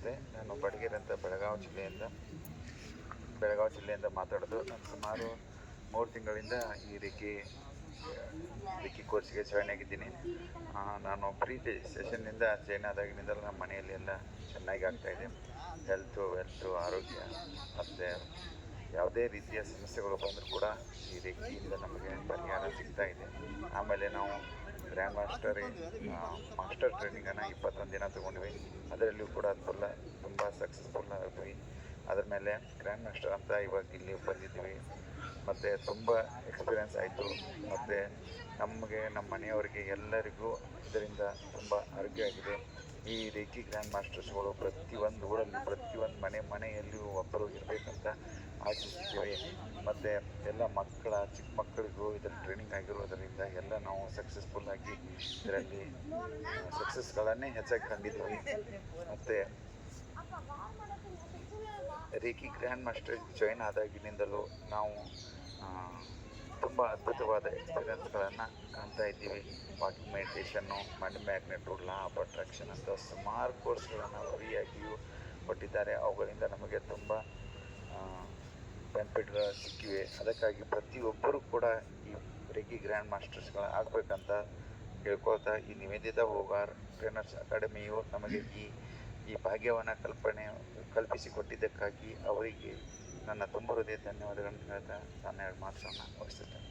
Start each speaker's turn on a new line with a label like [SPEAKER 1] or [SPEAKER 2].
[SPEAKER 1] ನಮಸ್ತೆ. ನಾನು ಬಡಗೇರ್ ಅಂತ ಬೆಳಗಾವಿ ಜಿಲ್ಲೆಯಿಂದ ಮಾತಾಡೋದು. ನಾನು ಸುಮಾರು 3 ತಿಂಗಳಿಂದ ಈ ರೇಖಿ ಕೋರ್ಸ್ಗೆ ಜಾಯ್ನ್ ಆಗಿದ್ದೀನಿ. ನಾನು ಪ್ರೀ ಸೆಷನ್ನಿಂದ ಜಾಯ್ನ್ ಆದಾಗಿನಿಂದಲೂ ನಮ್ಮ ಮನೆಯಲ್ಲಿ ಎಲ್ಲ ಚೆನ್ನಾಗಿ ಆಗ್ತಾಯಿದೆ. ವೆಲ್ತು ಆರೋಗ್ಯ ಮತ್ತು ಯಾವುದೇ ರೀತಿಯ ಸಮಸ್ಯೆಗಳು ಬಂದರೂ ಕೂಡ ಈ ರೇಖೆಯಿಂದ ನಮಗೆ ಪರಿಹಾರ ಸಿಗ್ತಾ ಇದೆ. ಆಮೇಲೆ ನಾವು ಗ್ರ್ಯಾಂಡ್ ಮಾಸ್ಟರ್ ಟ್ರೈನಿಂಗನ್ನು 21 ದಿನ ತೊಗೊಂಡ್ವಿ. ಅದರಲ್ಲಿಯೂ ಕೂಡ ತುಂಬ ಸಕ್ಸಸ್ಫುಲ್ ಆದ್ವಿ. ಅದ್ರ ಮೇಲೆ ಗ್ರ್ಯಾಂಡ್ ಮಾಸ್ಟರ್ ಅಂತ ಇವಾಗ ಇಲ್ಲಿ ಬಂದಿದ್ದೀವಿ. ಮತ್ತು ತುಂಬ ಎಕ್ಸ್ಪೀರಿಯೆನ್ಸ್ ಆಯಿತು. ಮತ್ತು ನಮಗೆ ನಮ್ಮ ಮನೆಯವರಿಗೆ ಎಲ್ಲರಿಗೂ ಇದರಿಂದ ತುಂಬ ಆರೋಗ್ಯ ಆಗಿದೆ. ಈ ರೇಖಿ ಗ್ರ್ಯಾಂಡ್ ಮಾಸ್ಟರ್ಸ್ಗಳು ಪ್ರತಿಯೊಂದು ಊರಲ್ಲಿ ಪ್ರತಿಯೊಂದು ಮನೆಯಲ್ಲಿಯೂ ಒಬ್ಬರು ಇರಬೇಕಂತ ಆಶಿಸ್ತೀವಿ. ಮತ್ತು ಎಲ್ಲ ಚಿಕ್ಕ ಮಕ್ಕಳಿಗೂ ಇದರಲ್ಲಿ ಟ್ರೈನಿಂಗ್ ಆಗಿರೋದರಿಂದ ಎಲ್ಲ ನಾವು ಸಕ್ಸಸ್ಫುಲ್ಲಾಗಿ ಇದರಲ್ಲಿ ಸಕ್ಸಸ್ಗಳನ್ನೇ ಹೆಚ್ಚಾಗಿ ಕಂಡಿದ್ದೀವಿ. ಮತ್ತು ರೇಖಿ ಗ್ರ್ಯಾಂಡ್ ಮಾಸ್ಟರ್ ಜಾಯ್ನ್ ಆದಾಗಿನಿಂದಲೂ ನಾವು ತುಂಬ ಅದ್ಭುತವಾದ ಎಕ್ಸ್ಪೀರಿಯೆನ್ಸ್ಗಳನ್ನು ಕಾಣ್ತಾ ಇದ್ದೀವಿ. Walking meditation, mind magnet, law of attraction ಅಂತ ಸುಮಾರು ಕೋರ್ಸ್ಗಳನ್ನು ಫ್ರೀಯಾಗಿಯೂ ಕೊಟ್ಟಿದ್ದಾರೆ. ಅವುಗಳಿಂದ ನಮಗೆ ತುಂಬ ಬೆನಿಫಿಟ್ಗಳು ಸಿಕ್ಕಿವೆ. ಅದಕ್ಕಾಗಿ ಪ್ರತಿಯೊಬ್ಬರೂ ಕೂಡ ಈ ರೇಖಿ ಗ್ರ್ಯಾಂಡ್ ಮಾಸ್ಟರ್ಸ್ಗಳು ಆಗಬೇಕಂತ ಕೇಳ್ಕೊಳ್ತಾ, ಈ ನಿವೇದಿತಾ ಹೋಗಾರ್ ಟ್ರೈನರ್ಸ್ ಅಕಾಡೆಮಿಯು ನಮಗೆ ಈ ಭಾಗ್ಯವನ್ನು ಕಲ್ಪಿಸಿಕೊಟ್ಟಿದ್ದಕ್ಕಾಗಿ ಅವರಿಗೆ ನನ್ನ ತುಂಬ ಹೃದಯ ಧನ್ಯವಾದಗಳನ್ನು ಹೇಳ್ತಾ ನನ್ನ 2 ಮಾತುಗಳನ್ನು ಮುಗಿಸುತ್ತೇನೆ.